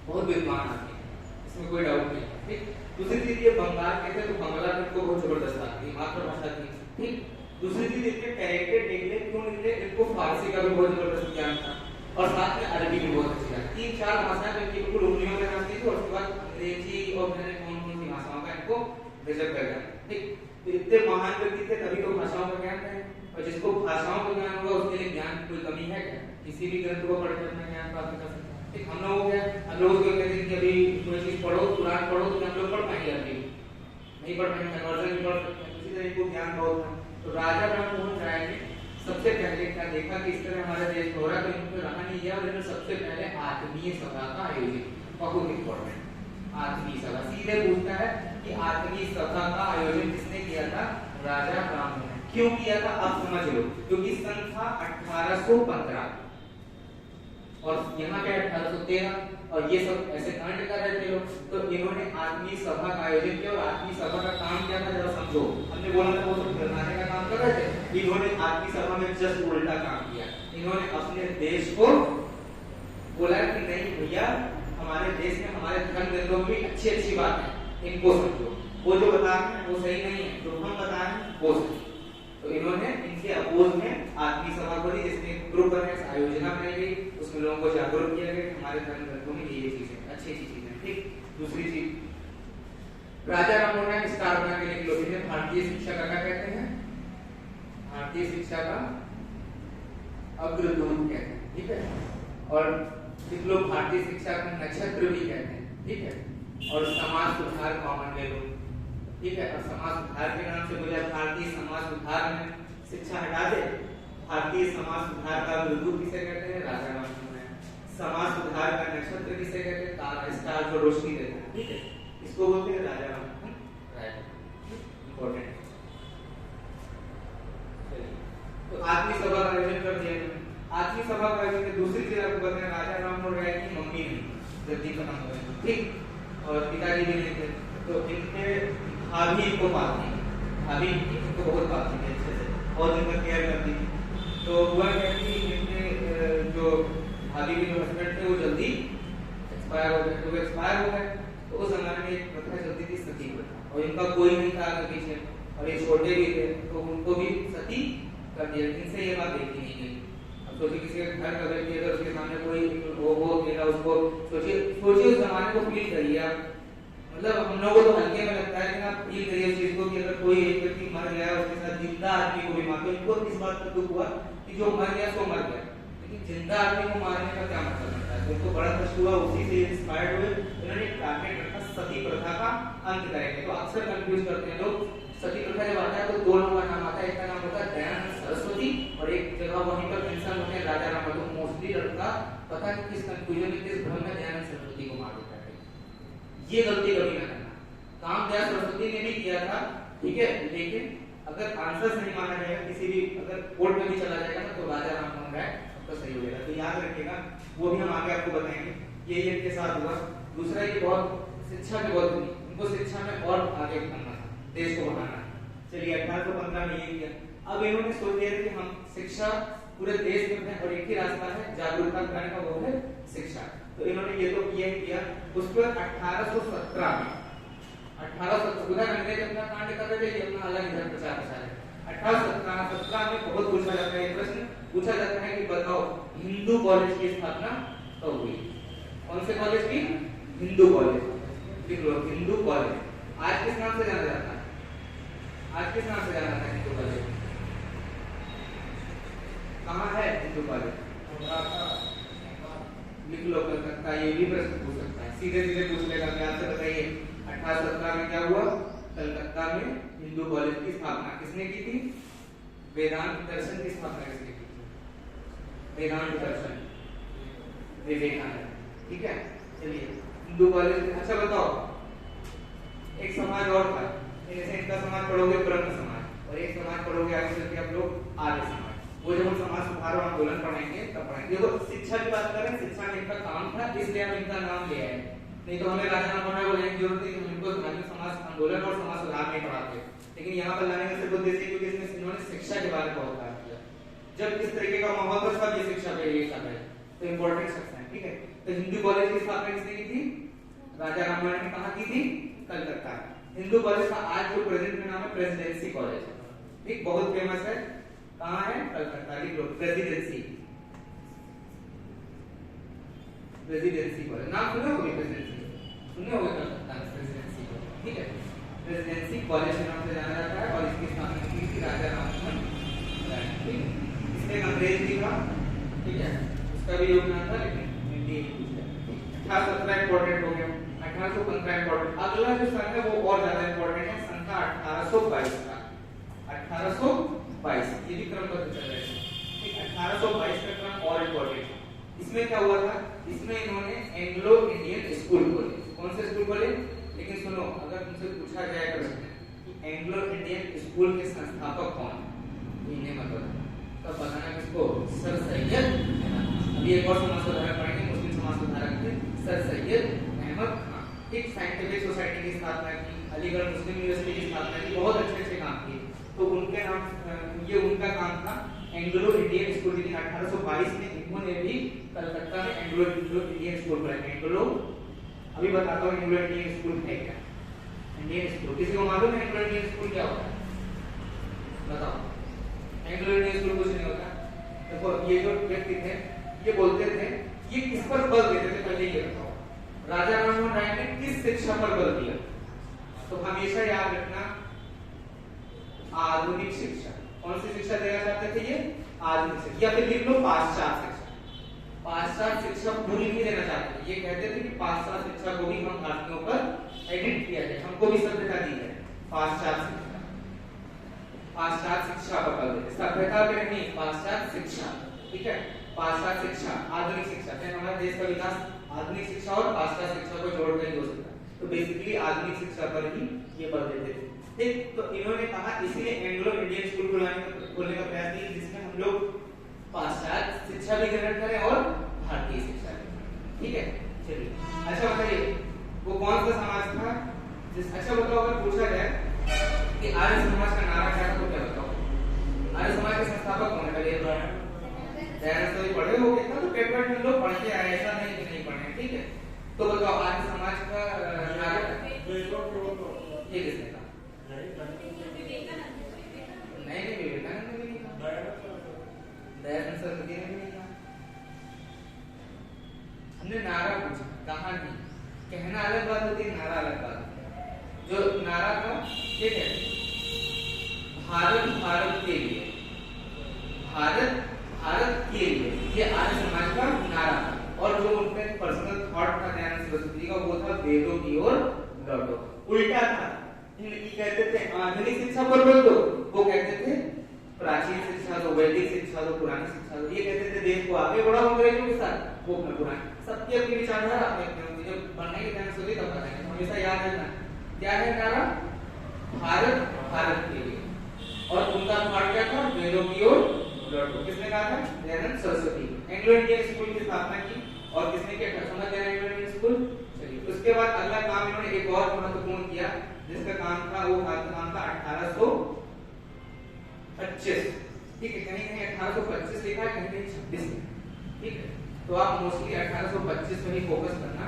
S1: बहुत विद्वान आदमी है, इसमें कोई डाउट नहीं, ठीक। दूसरी चीज ये बंगाल के थे तो बंगला में इनको बहुत जबरदस्त आती है, मातृभाषा थी, ठीक। दूसरी चीज इनके कैरेक्टर निकले क्यों निकले, इनको फारसी का भी बहुत जबरदस्त ज्ञान था और साथ में अरबी भी बहुत अच्छी थी, 3-4 भाषाएं इनकी बिल्कुल उंगलियों में जानती थी और उसके बाद अंग्रेजी और मैंने कौन-कौन सी भाषाओं का इनको रिजर्व कर दिया, ठीक। तो इतने महान व्यक्ति थे तभी तो भाषाओं का ज्ञान है, और जिसको भाषाओं का ज्ञान होगा उसके लिए ज्ञान की कोई कमी है क्या, किसी भी ग्रंथ को पढ़कर अपना ज्ञान प्राप्त कर सकते हैं, ठीक। हम लोग क्या हम लोग को कहते हैं कि अभी कोई चीज पढ़ो कुरान पढ़ो तो हम लोग पढ़ पाएंगे, अभी नहीं पढ़ पाएंगे, कन्वर्जन नहीं पढ़ सकते, इसी तरह इनको ज्ञान बहुत था। तो राजा राम मोहन राय ने सबसे पहले क्या देखा कि इस तरह हमारा देश हो रहा है तो इनको रहा नहीं है, और इन्होंने सबसे पहले आत्मीय सभा का आयोजन, बहुत इंपॉर्टेंट, आत्मीय सभा सीधे पूछता है कि आत्मीय सभा का आयोजन किसने किया था, राजा राम मोहन। क्यों किया था अब समझ लो, क्योंकि सन था 1815 और यहाँ पे 1813 और ये सब ऐसे कांड कर रहे थे लोग, तो इन्होंने आत्मीय सभा का आयोजन किया। और आत्मीय सभा का काम क्या था जरा समझो, हमने बोला था वो सब करनाने का काम कर रहे थे, इन्होंने आत्मीय सभा में जस्ट उल्टा काम किया। इन्होंने अपने देश को बोला कि नहीं भैया हमारे देश में हमारे धर्म ग्रंथों में भी अच्छी बात है, इनको समझो, वो जो बता रहे हैं वो सही नहीं है, जो हम बता रहे हैं वो सही। तो इन्होंने इनके अपोज में आत्मीय सभा को दी, जिसमें ग्रुप आयोजना बनाई गई, उसमें लोगों को जागरूक किया गया हमारे धर्म ग्रंथों में ये चीजें अच्छी चीजें, ठीक। दूसरी चीज राजा राम मोहन राय स्टार बना के लिख लो, इन्हें भारतीय शिक्षा का क्या कहते हैं, भारतीय शिक्षा का अग्रदूत कहते हैं, ठीक है। और कुछ लोग भारतीय शिक्षा का नक्षत्र भी कहते हैं, ठीक है। और समाज सुधार कॉमन ले लो, ठीक है। और समाज सुधार के नाम से मुझे भारतीय समाज सुधार में शिक्षा हटा दे, भारतीय समाज सुधार का अग्रदूत किसे कहते हैं, राजा राम मोहन राय। समाज सुधार का नक्षत्र किसे कहते हैं, तारा, स्टार जो रोशनी देता है, ठीक है, इसको बोलते हैं राजा राम मोहन राय। इंपॉर्टेंट। तो आत्मीय सभा का आयोजन कर दिया। आत्मीय सभा का आयोजन दूसरी चीज आपको बताएं, राजा राम मोहन राय की मम्मी नहीं, जल्दी खत्म हो गई, ठीक। और पिताजी भी नहीं थे, तो इनके भाभी को पालती, भाभी इनको बहुत पालती थी अच्छे से, बहुत इनका केयर करती थी। तो हुआ क्या कि इनके जो भाभी के जो हस्बैंड थे वो जल्दी एक्सपायर हो गए, तो एक्सपायर हो गए। तो उस जमाने में एक प्रथा चलती थी सती प्रथा, और इनका कोई नहीं था आगे पीछे, और ये छोटे भी थे, तो उनको भी सती कर दिया। इनसे ये बात देखी नहीं गई। अब सोचिए किसी के घर का व्यक्ति अगर उसके सामने कोई हो गया, उसको सोचिए उस जमाने को फील करिए आप, मतलब हम लोगों को तो हल्के में लगता है, लेकिन आप फील करिए उस चीज को कि अगर कोई एक व्यक्ति मर गया उसके साथ जिंदा आदमी को भी मार, तो इनको इस बात पर दुख हुआ कि जो मर गया सो मर गया, लेकिन जिंदा आदमी को मारने का क्या मतलब होता है। तो उनको बड़ा कष्ट हुआ, उसी से इंस्पायर्ड हुए, उन्होंने टारगेट रखा सती प्रथा का अंत करेंगे। तो अक्सर कंफ्यूज करते हैं लोग, सती प्रथा जब आता है तो दो लोगों का नाम आता है, एक का नाम होता है दयानंद सरस्वती और एक जगह वहीं पर मेंशन होते हैं राजा राम। तो मोस्टली लड़का पता नहीं किस कंफ्यूजन में किस भ्रम में दयानंद सरस्वती को मार देता है। ये गलती कभी ना करना, काम दया सरस्वती ने भी किया था, ठीक है, लेकिन अगर आंसर सही माना जाएगा, किसी भी अगर कोर्ट में भी चला जाएगा ना, तो राजा राम मोहन राय तो सही हो जाएगा। तो याद रखिएगा, वो भी हम आगे आपको बताएंगे। ये इनके साथ हुआ। दूसरा ये बहुत शिक्षा के बहुत इनको शिक्षा में और आगे बढ़ना था, देश को बढ़ाना। चलिए 1815 में ये किया। अब इन्होंने सोच लिया कि हम शिक्षा पूरे देश में है और एक ही रास्ता है जागरूकता कराने का, वो है शिक्षा। तो इन्होंने ये तो किया ही किया। उसके बाद 1817 में 1817 अंग्रेज अपना कांड कर रहे थे, अपना अलग इधर प्रचार प्रसार है। 1817 में बहुत पूछा जाता है, प्रश्न पूछा जाता है कि बताओ हिंदू कॉलेज की स्थापना कब हुई। कौन से कॉलेज की? हिंदू कॉलेज। हिंदू कॉलेज आज किस नाम से जाना जाता है? आज किस नाम से जाना जाता है हिंदू कॉलेज? 1817 में क्या हुआ, कलकत्ता में हिंदू कॉलेज की स्थापना किसने की थी? वेदांत दर्शन की स्थापना किसने की थी? वेदांत दर्शन विवेकानंद। ठीक है, चलिए हिंदू कॉलेज। अच्छा बताओ, एक समाज और था, जैसे इनका समाज पढ़ोगे ब्रह्म समाज, और एक समाज पढ़ोगे आगे चल के आप लोग आर्य समाज। वो जब हम समाज सुधार और आंदोलन पढ़ेंगे तब पढ़ेंगे। देखो शिक्षा की बात करें, शिक्षा में इनका काम था इसलिए हम इनका नाम ले आए, नहीं तो हमें राजा राममोहन बोलने की जरूरत नहीं, इनको समाज आंदोलन और समाज सुधार नहीं पढ़ाते। लेकिन यहाँ पर लाने का सिर्फ उद्देश्य क्योंकि इसमें इन्होंने शिक्षा के बारे में बहुत बात किया। जब इस तरीके का माहौल था सब ये शिक्षा पे ये सब है, तो इंपॉर्टेंट शख्स है। ठीक है, तो हिंदू कॉलेज की स्थापना किसने की थी? राजा राममोहन ने कहा की थी? कलकत्ता। हिंदू कॉलेज का आज जो प्रेजेंट में नाम है प्रेसिडेंसी कॉलेज, ठीक, बहुत फेमस है। कहाँ है? कलकत्ता। लिख लो प्रेसिडेंसी, प्रेसिडेंसी कॉलेज। नाम सुने होंगे प्रेसिडेंसी, सुने होंगे कलकत्ता प्रेसिडेंसी कॉलेज। ठीक है, प्रेसिडेंसी कॉलेज के नाम से जाना जाता है और इसकी स्थापना की थी राजा राममोहन राय। ठीक, इसमें अंग्रेज जी का, ठीक है, उसका भी योगदान था, लेकिन हिंदी ही पूछा। 1817 इंपॉर्टेंट हो गया, 1815 इंपॉर्टेंट। अगला जो सन है वो और ज्यादा इंपॉर्टेंट है, सन था 1822 का। 1822 ये भी क्रमबद्ध चल रहा है। ठीक, 1822 का क्रम और इंपॉर्टेंट है। इसमें क्या हुआ था? इसमें इन्होंने एंग्लो इंडियन स्कूल खोले। कौन से स्कूल खोले? लेकिन सुनो, अगर तुमसे पूछा जाए कि एंग्लो इंडियन स्कूल के संस्थापक कौन, इन्हें मत बताना, तब बताना किसको? सर सैयद अहमद। अभी एक और समाज सुधारक पढ़ेंगे, मुस्लिम समाज सुधारक थे सर सैयद अहमद खान। ठीक, साइंटिफिक सोसाइटी की स्थापना की, अलीगढ़ मुस्लिम यूनिवर्सिटी की स्थापना की, बहुत अच्छे अच्छे काम किए। तो उनके नाम, ये उनका काम था एंग्लो इंडियन स्कूल। लेकिन 1822 में इन्होंने भी कलकत्ता में एंग्लो इंडियन स्कूल बनाया। एंग्लो, अभी बताता हूँ एंग्लो इंडियन स्कूल है क्या। इंडियन स्कूल किसी को मालूम है एंग्लो इंडियन स्कूल क्या होता है? बताओ। एंग्लो इंडियन स्कूल कुछ नहीं होता। देखो ये जो व्यक्ति थे ये बोलते थे, ये किस पर बल देते थे पहले ये बताओ। राजा राममोहन राय ने किस शिक्षा पर बल दिया? तो हमेशा याद रखना आधुनिक शिक्षा। कौन सी शिक्षा देना चाहते थे ये? आधुनिक शिक्षा, या फिर लिख लो पाश्चात्य शिक्षा। पाश्चात्य शिक्षा पूरी नहीं देना चाहते थे, ये कहते थे कि पाश्चात्य शिक्षा को भी हम भारतीयों पर एडिट किया जाए, हमको भी सभ्यता दी है। पाश्चात्य शिक्षा, पाश्चात्य शिक्षा पर बल देते, सभ्यता पे नहीं, पाश्चात्य शिक्षा। ठीक है, पाश्चात्य शिक्षा, आधुनिक शिक्षा। फिर हमारे देश का विकास आधुनिक शिक्षा और पाश्चात्य शिक्षा को जोड़कर ही हो सकता है। तो बेसिकली आधुनिक शिक्षा पर ही ये बल देते थे। ठीक, तो इन्होंने कहा इसलिए एंग्लो इंडियन स्कूल खोलने का प्रयास किया जिसमें हम लोग पाश्चात्य शिक्षा भी ग्रहण करें और भारतीय शिक्षा भी। ठीक है, चलिए। अच्छा बताइए वो कौन सा समाज था जिस, अच्छा बताओ अगर पूछा जाए कि आर्य समाज का नारा क्या था तो क्या बताओ? आर्य समाज के संस्थापक कौन है? दयानंद तो पढ़े हो गए, तो पेपर में लोग पढ़ के आए, ऐसा नहीं कि नहीं पढ़े। ठीक है, तो बताओ आर्य समाज का नारा ये किसने कहा? नहीं विवेकानंद ने नहीं कहा, दयानंद सरस्वती ने भी नहीं कहा। हमने नारा पूछा, कहा नहीं। कहना अलग बात होती है, नारा अलग बात होती है। जो नारा था, ठीक है, भारत भारत के लिए, भारत भारत के लिए, ये आर्य समाज का नारा था। और जो उनका पर्सनल थॉट था दयानंद सरस्वती का, वो था वेदों की ओर लौटो। उल्टा था, ये कहते थे आधुनिक शिक्षा पर बल दो, वो कहते थे प्राचीन शिक्षा दो, वैदिक शिक्षा दो, पुरानी शिक्षा दो। ये कहते थे देश को आगे बढ़ाओ अंग्रेजों के साथ, वो अपना पुरानी। सबकी अपनी विचारधारा, अपने जब पढ़ने की ध्यान सोचे तब बताएंगे, हमेशा याद रखना क्या है नारा? भारत भारत के लिए। और उनका थॉट क्या था? वेदों की ओर लौटो। किसने कहा था? Dayanand Saraswati. Anglo Indian school की स्थापना की और किसने किया? समझ गए एंग्लो इंडियन स्कूल? चलिए, उसके बाद अगला काम इन्होंने एक और महत्वपूर्ण किया जिसका काम था, वो काम था 1825। ठीक है, कहीं कहीं 1825 लिखा है, कहीं कहीं 26। ठीक है, तो आप मोस्टली 1825 में ही फोकस करना।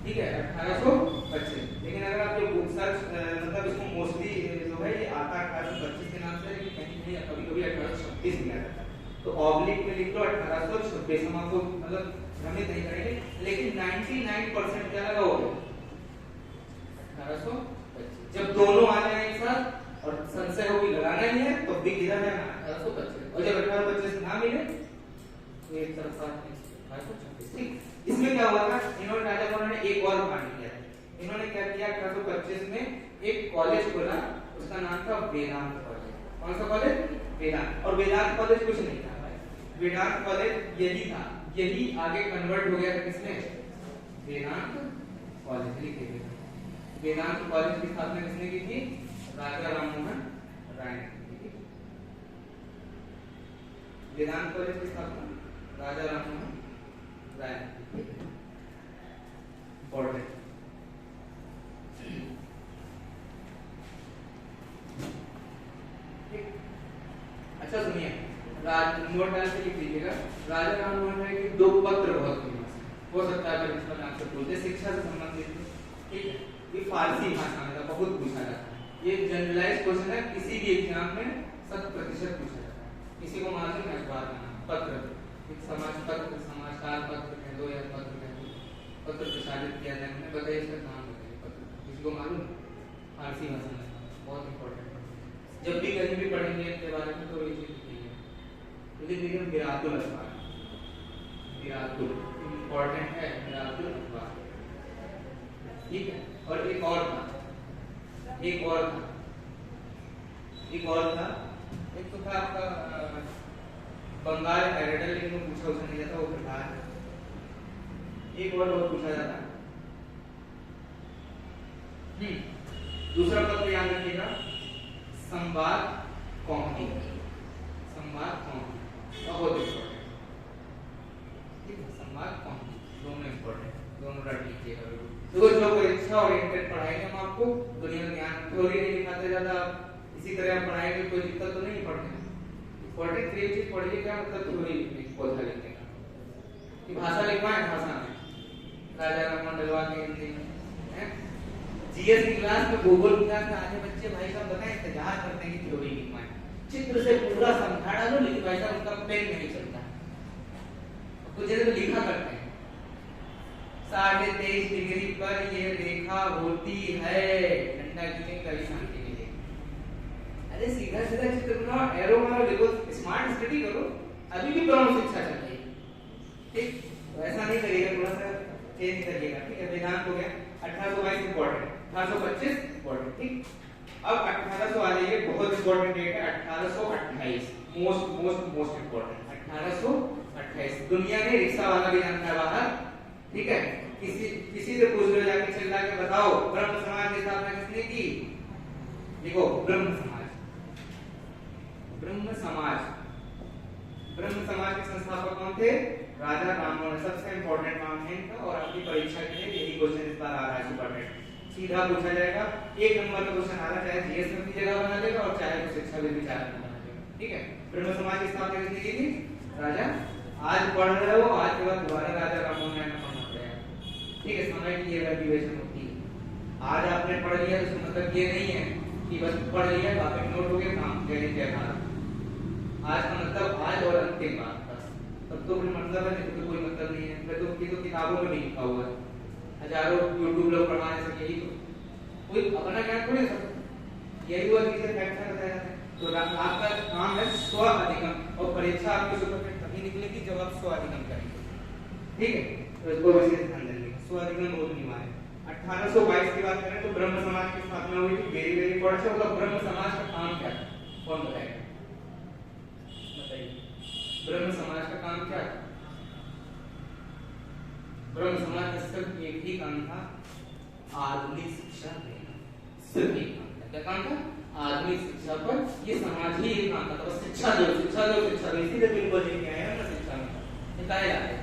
S1: ठीक है, 1825। लेकिन अगर आप जो बुक सर्च मतलब इसको मोस्टली जो है ये आता 1825 के नाम से, लेकिन कहीं कहीं कभी-कभी 1826 लिखा जाता है। तो ऑब्लिक में लिख लो 1826, हम आपको मतलब भ्रमित नहीं करेंगे, लेकिन 99% क्या लगा होगा? 1825। जब दोनों आ जाए एक साथ और संशय हो कि लगाना ही है तो भी किधर जाना? 1825। और जब 1825 ना मिले तो एक तरफ 1826। ठीक, इसमें क्या हुआ था? इन्होंने राजा ने एक और कांड किया। इन्होंने क्या किया 1825 में एक कॉलेज खोला, उसका नाम था वेदांत कॉलेज। कौन सा कॉलेज? वेदांत। और वेदांत कॉलेज कुछ नहीं था, वेदांत कॉलेज यही था, यही आगे कन्वर्ट हो गया था किसने? वेदांत कॉलेज। लिखिए वेदांत कॉलेज की स्थापना किसने की थी? राजा राममोहन राय ने की थी। वेदांत कॉलेज की स्थापना राजा राममोहन राय ने की थी। इंपॉर्टेंट। अच्छा सुनिए, नोट डाल के लिख लीजिएगा, राजा राममोहन राय के दो पत्र बहुत फेमस है, हो सकता है प्रिंसिपल आपसे पूछे, शिक्षा से संबंधित। ठीक है, ये फारसी भाषा में था, बहुत पूछा जाता है, ये जनरलाइज क्वेश्चन है, किसी भी एग्जाम में 100% पूछा जाता है। किसी को मालूम है अखबार का नाम? पत्र, एक समाज पत्र, समाचार पत्र कह दो या पत्र कह दो, पत्र प्रसारित किया जाए, उन्हें बताइए इसका नाम बताइए। पत्र किसी को मालूम? फारसी भाषा में, बहुत इंपॉर्टेंट। जब भी कहीं भी पढ़ेंगे इसके बारे में तो ये चीज लिखिए, लिखिए मिरातुल अखबार, मिरातुल इंपॉर्टेंट है, मिरातुल अखबार। ठीक है, और एक और था, एक और था, एक तो था आपका बंगाल हेरिटेज, लेकिन वो पूछा उसने नहीं जाता, वो प्रधान। एक और बहुत पूछा जाता है। दूसरा पत्र याद रखिएगा, संवाद कौमुदी, संवाद कौमुदी बहुत इंपॉर्टेंट। ठीक है, संवाद कौमुदी दोनों इंपॉर्टेंट, दोनों रट लीजिएगा। तो जो परीक्षा ओरिएंटेड पढ़ाएंगे हम आपको, दुनिया का ज्ञान थ्योरी नहीं दिखाते ज्यादा, इसी तरह हम पढ़ाएंगे, कोई दिक्कत तो नहीं पढ़ने में। इंपॉर्टेंट चीज पढ़िए, क्या मतलब थ्योरी पौधा लिखने का, कि भाषा लिखवाएं, भाषा में राजा राममोहन डलवा के हिंदी में। जीएस की क्लास में, भूगोल की क्लास में आने बच्चे भाई साहब बताएं इंतजार करते हैं कि थ्योरी लिखवाएं, चित्र से पूरा समझा डालो, लेकिन भाई साहब उनका पेन नहीं चलता, कुछ तो लिखा करते हैं। 23.5 डिग्री पर ये रेखा होती है, ठंडा किचन कभी शांति मिलेगी। अरे सीधा सीधा चित्र बनाओ, एरो मारो, लिखो, स्मार्ट स्टडी करो, अभी भी ब्राउन शिक्षा चल रही है। ठीक, तो ऐसा नहीं करिएगा, थोड़ा सा चेंज करिएगा। ठीक है, वेदांत हो गया, 1822 इंपॉर्टेंट, 1825 इंपॉर्टेंट। ठीक, अब 1800 आ जाइए, बहुत इंपॉर्टेंट डेट है 1828, मोस्ट इंपॉर्टेंट 1828। दुनिया में रिक्शा वाला भी जानता है बाहर। ठीक है, किसी से पूछ लो जाके, चिल्ला के बताओ ब्रह्म समाज की स्थापना किसने की? देखो ब्रह्म समाज, ब्रह्म समाज के संस्थापक कौन थे? राजा राममोहन। सबसे इंपॉर्टेंट नाम है इनका, और आपकी परीक्षा के लिए यही क्वेश्चन इस बार आ रहा है, सुपरटेट सीधा पूछा जाएगा। एक नंबर का क्वेश्चन आ रहा है, चाहे जीएस में की जगह बना लेगा और चाहे शिक्षा में भी चार बना लेगा। ठीक है, ब्रह्म समाज की स्थापना किसने की थी? राजा। आज पढ़ रहे हो, आज के बाद दोबारा राजा राममोहन राय में पढ़ना पड़ेगा। ठीक है, समय की ये वैल्यूएशन होती है। आज आपने पढ़ लिया तो इसका मतलब ये नहीं है कि बस पढ़ लिया, बाकी नोट हो गया, काम जय जयकार। आज का मतलब आज और अंतिम बात, बस तब तो कोई मतलब है, नहीं तो कोई मतलब नहीं है। फिर तो किताबों में नहीं लिखा हुआ है, हजारों यूट्यूब लोग पढ़ाने से यही तो कोई अपना ज्ञान थोड़ी सकता, यही हुआ चीजें फैक्ट बताया जाता है। तो आपका काम है स्व अधिगम, और परीक्षा आपकी सुपरटेट तभी निकलेगी जब आप स्व अधिगम करेंगे। ठीक है, तो इसको विशेष ध्यान देंगे, स्व अधिगम बहुत अनिवार्य है। 1822 की बात करें तो ब्रह्म समाज की स्थापना हुई थी। वेरी वेरी इंपॉर्टेंट है। मतलब ब्रह्म समाज का काम क्या था, कौन बताएगा? बताइए, ब्रह्म समाज का काम क्या था? ब्रह्म समाज का सिर्फ एक ही काम था, आधुनिक शिक्षा देना। सिर्फ एक काम था, क्या काम था? आधुनिक शिक्षा पर ये समाज ही एक काम था, बस शिक्षा दो, शिक्षा दो, शिक्षा दो। इसीलिए बिल्कुल लेके आए हैं ना शिक्षा में, निकाले जाते हैं।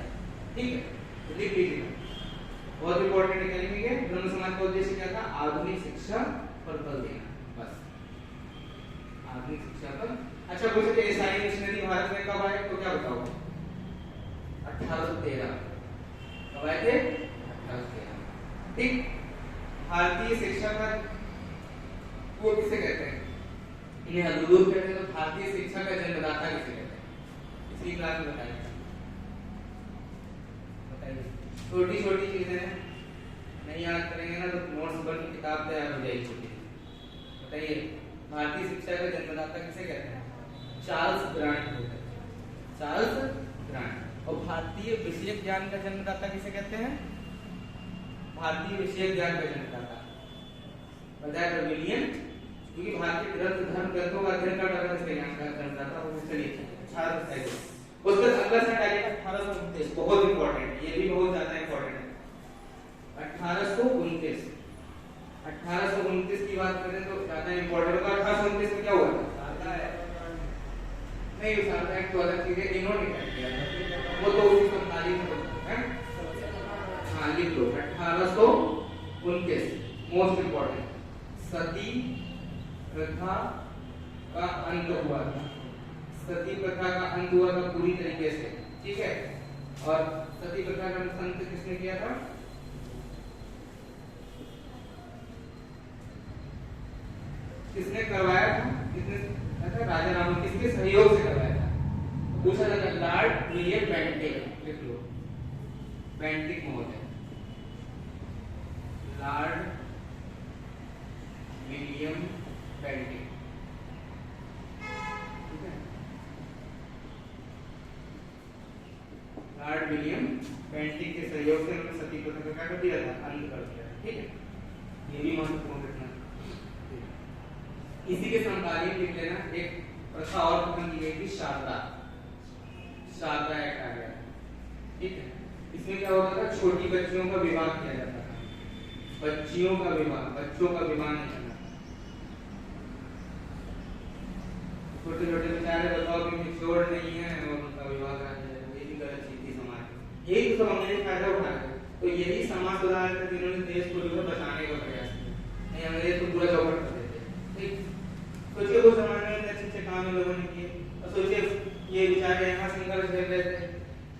S1: ठीक है, तो लिख लीजिएगा, बहुत इंपॉर्टेंट है। ब्रह्म समाज का उद्देश्य क्या था? आधुनिक शिक्षा पर बल देना, बस आधुनिक शिक्षा पर। अच्छा, पूछे ईसाई मिशनरी भारत में कब आए, तो क्या बताओ? 1813। कब आए थे? 1813। ठीक, भारतीय शिक्षा का वो किसे कहते हैं? इन्हें हदूद कहते हैं। तो भारतीय शिक्षा का जन्मदाता किसे कहते हैं? इसी क्लास में बताइए, छोटी छोटी चीजें हैं, नहीं याद करेंगे ना तो नोट्स बन की किताब तैयार हो जाएगी छोटी। बताइए, भारतीय शिक्षा का जन्मदाता किसे कहते हैं? चार्ल्स ग्रांट को कहते हैं, चार्ल्स ग्रांट। और भारतीय विषयक ज्ञान का जन्मदाता किसे कहते हैं? भारतीय विषय ज्ञान का जनता था, बताया था विलियम, क्योंकि भारतीय धर्म ग्रंथों का अध्ययन करता था, इसलिए ज्ञान का जनता था। वो चलिए 1800 उसका अगला सेट आ गया 1829, बहुत इंपॉर्टेंट है, ये भी बहुत ज्यादा इंपॉर्टेंट है। 1829 की बात करें तो ज्यादा इंपॉर्टेंट होगा। 1829 में क्या हुआ था? नहीं, सारदा एक्ट तो अलग चीज है, इन्होंने क्या किया था वो तो 1947 में होता है। हाँ लिख लो 1829, मोस्ट इंपॉर्टेंट, सती प्रथा का अंत हुआ था। सती प्रथा का अंत हुआ था पूरी तरीके से, ठीक है। और सती प्रथा का अंत किसने किया था? किसने करवाया था? किसने? राजा राम, किसके सहयोग से करवाया था? पूछा जाता है लॉर्ड विलियम बेंटिक, लिख लो बेंटिक महोदय, लॉर्ड विलियम बेंटिक, ठीक है। लॉर्ड विलियम बेंटिक के सहयोग से उन्होंने सती प्रथा को क्या कर दिया था? अंत कर दिया, ठीक है। ये भी महत्वपूर्ण घटना। इसी के समकालीन लिख लेना एक प्रथा और खत्म की गई थी, शारदा एक्ट आ गया, ठीक है। इसमें क्या होता था? छोटी बच्चियों का विवाह किया जाता था, बच्चों का विवाह नहीं करना। छोटे छोटे बेचारे बताओ कि मैच्योर नहीं है और उनका विवाह करा दिया, ये भी गलत चीज थी समाज में। यही तो सब अंग्रेज फायदा उठा रहे थे। तो यही समाज सुधार थे जिन्होंने देश को जो है बचाने का प्रयास किया, नहीं अंग्रेज को पूरा चौपट कर देते, ठीक। सोचिए उस जमाने में अच्छे काम लोगों ने किए, और सोचिए ये बेचारे यहाँ संघर्ष झेल रहे थे।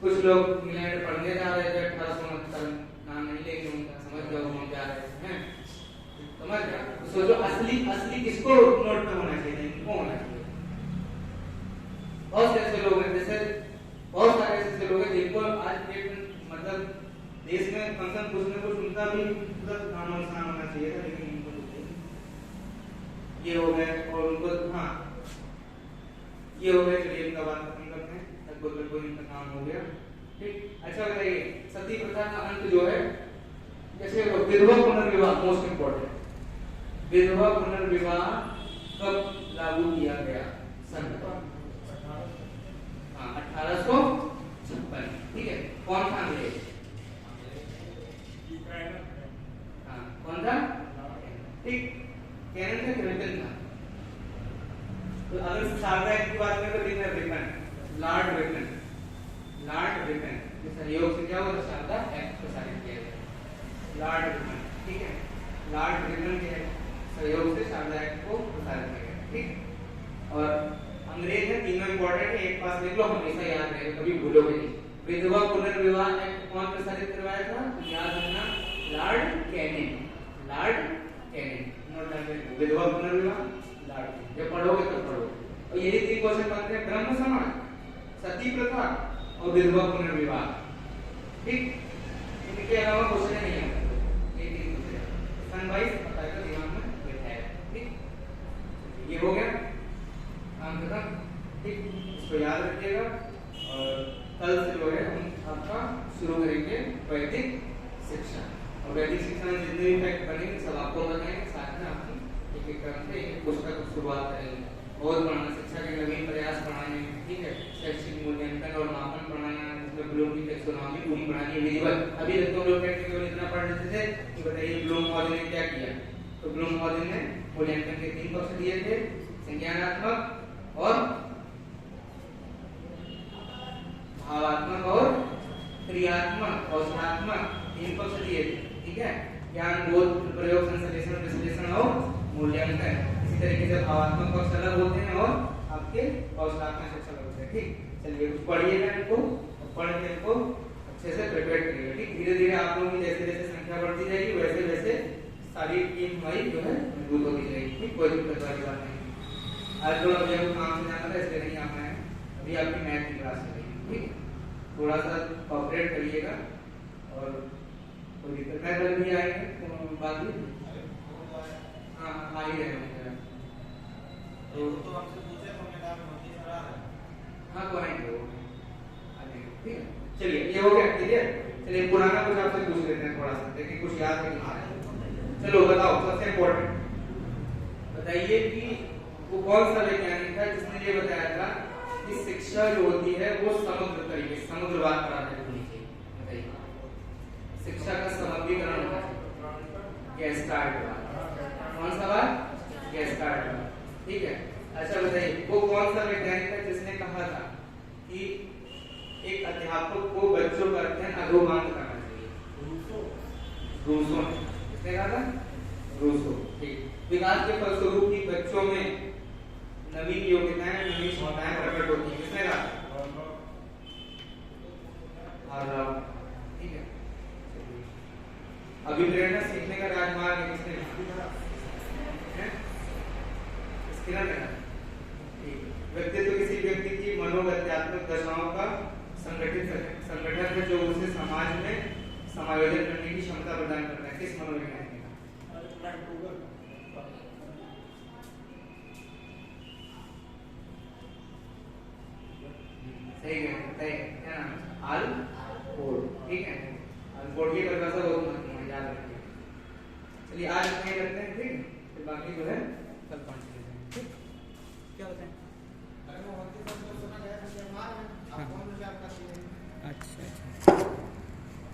S1: कुछ लोग इंग्लैंड पढ़ने जा रहे थे 1869, नाम नहीं लेंगे उनका, समझ जाओ हम जा रहे हैं, समझ गया। तो सोचो असली किसको नोट पे होना चाहिए? इनको होना चाहिए। बहुत से ऐसे लोग हैं, जैसे बहुत सारे ऐसे लोग हैं जिनको आज एक मतलब देश में फंक्शन कुछ न कुछ उनका भी मतलब नाम होना चाहिए था, लेकिन ये हो गए। और उनको हाँ ये हो गए, चलिए इनका बात खत्म करते हैं, लगभग इनका काम हो गया, ठीक। अच्छा बताइए सती प्रथा का अंत जो है, जैसे विधवा पुनर्विवाह, मोस्ट इंपॉर्टेंट, विधवा पुनर्विवाह कब लागू किया गया? सन 1856, ठीक है। कौन था अंग्रेज? हाँ कौन था? ठीक, कैनन का ब्रिटेन था। तो अगर शारदा एक्ट की बात करें तो लिखना ब्रिटेन, लॉर्ड ब्रिटेन के सहयोग से क्या हुआ? शारदा एक्ट प्रसारित किया गया, लॉर्ड ब्रिटेन, ठीक है। लॉर्ड ब्रिटेन के सहयोग से शारदा एक्ट को प्रसारित किया गया, ठीक। और अंग्रेज है, तीनों इंपॉर्टेंट है, एक पास लिख लो, हमेशा याद रहेगा, कभी भूलोगे नहीं। विधवा पुनर्विवाह एक्ट कौन प्रसारित करवाया था? याद रखना, लॉर्ड कैनिंग, विधवा पुनर्विवाह लॉर्ड, जब पढ़ोगे तो पढ़ोगे। और यही 3 क्वेश्चन बनते हैं, ब्रह्म समाज, सती प्रथा और विधवा पुनर्विवाह, ठीक। इनके अलावा क्वेश्चन नहीं आता, ये 3 क्वेश्चन सन वाइज पता है, दिमाग में बैठाएगा, ठीक। ये हो गया काम खत्म, ठीक। इसको याद रखिएगा। और कल से जो है हम आपका शुरू करेंगे वैदिक शिक्षा, और वैदिक शिक्षा में जितने भी फैक्ट बनेंगे सब आपको बताएंगे, साथ में आपकी एक क्रम से एक पुस्तक की शुरुआत करेंगे। बहुत पढ़ना, शिक्षा के नवीन प्रयास पढ़ाने, ठीक है। शैक्षिक मूल्यांकन और मापन पढ़ाना, इसमें ब्लूम की टैक्सोनॉमी पूरी पढ़ानी है, विधिवत। अभी तक तो लोग केवल इतना पढ़ लेते थे कि बताइए ब्लूम महोदय ने क्या किया। तो ब्लूम महोदय ने मूल्यांकन के 3 पक्ष दिए थे, संज्ञानात्मक और भावात्मक और क्रियात्मक, कौशलात्मक, 3 पक्ष दिए थे, ठीक है। ज्ञान, बोध, प्रयोग, संश्लेषण, विश्लेषण और मूल्यांकन। इसी तरीके से भावात्मक पक्ष अलग होते हैं और आपके कौशलात्मक पक्ष अलग होते हैं, ठीक। चलिए कुछ पढ़िएगा इनको, पढ़ के इनको अच्छे से प्रिपेयर करिएगा, ठीक। धीरे धीरे आप लोगों की जैसे जैसे संख्या बढ़ती जाएगी वैसे वैसे सारी टीम हमारी जो है मजबूत होती जाएगी, ठीक। कोई दिक्कत वाली बात नहीं। आज थोड़ा मुझे काम से जाना था इसलिए नहीं आना है, अभी आपकी मैथ की क्लास चलेगी, ठीक। थोड़ा सा कोऑपरेट करिएगा और कोई दिक्कत मैं कल भी आएंगे तो बाकी हाँ आ ही रहे हैं। तो हमसे पूछे तो हमने कहा मोदी सर आ रहे हैं, हाँ तो आएंगे वो आ जाएंगे, ठीक है। चलिए ये हो गया, क्लियर। चलिए पुराना कुछ आपसे पूछ लेते हैं थोड़ा सा, देखिए कुछ याद है कि हाँ। चलो बताओ, सबसे इम्पोर्टेंट बताइए कि वो कौन सा वैज्ञानिक था जिसने ये बताया था कि शिक्षा जो होती है वो समग्र तरीके से समुद्रवाद पर आधारित होनी चाहिए। बताइए शिक्षा का समग्रीकरण होना चाहिए। गेस्टार्टवाद। कौन सा बात? गेस्टार्टवाद। ठीक है। अच्छा बताइए वो कौन सा वैज्ञानिक था जिसने कहा था कि एक अध्यापक को बच्चों का अध्ययन अधोभाग करना चाहिए? रूसो ने। किसने कहा था? रूसो। ठीक। विकास के फलस्वरूप ही बच्चों में नवीन योग्यताएं, नवीन क्षमताएं प्रकट होती है। किसने कहा? ठीक है। अभिप्रेरणा सीखने का राजमार्ग है। किसने कहा? स्किनर ने कहा। व्यक्तित्व किसी व्यक्ति की मनोवैज्ञानिक दशाओं का संगठन है जो उसे समाज में समायोजित करने की क्षमता प्रदान करता है। किस मनोवैज्ञानिक ने? सही है। क्या नाम है? आल्पोर्ट। ठीक है। आल्पोर्ट की परिभाषा बहुत महत्वपूर्ण है, याद रखिए। चलिए आज इतना ही रखते हैं, ठीक। फिर बाकी जो है कल कंटिन्यू करेंगे। क्या होता है? अच्छा अच्छा।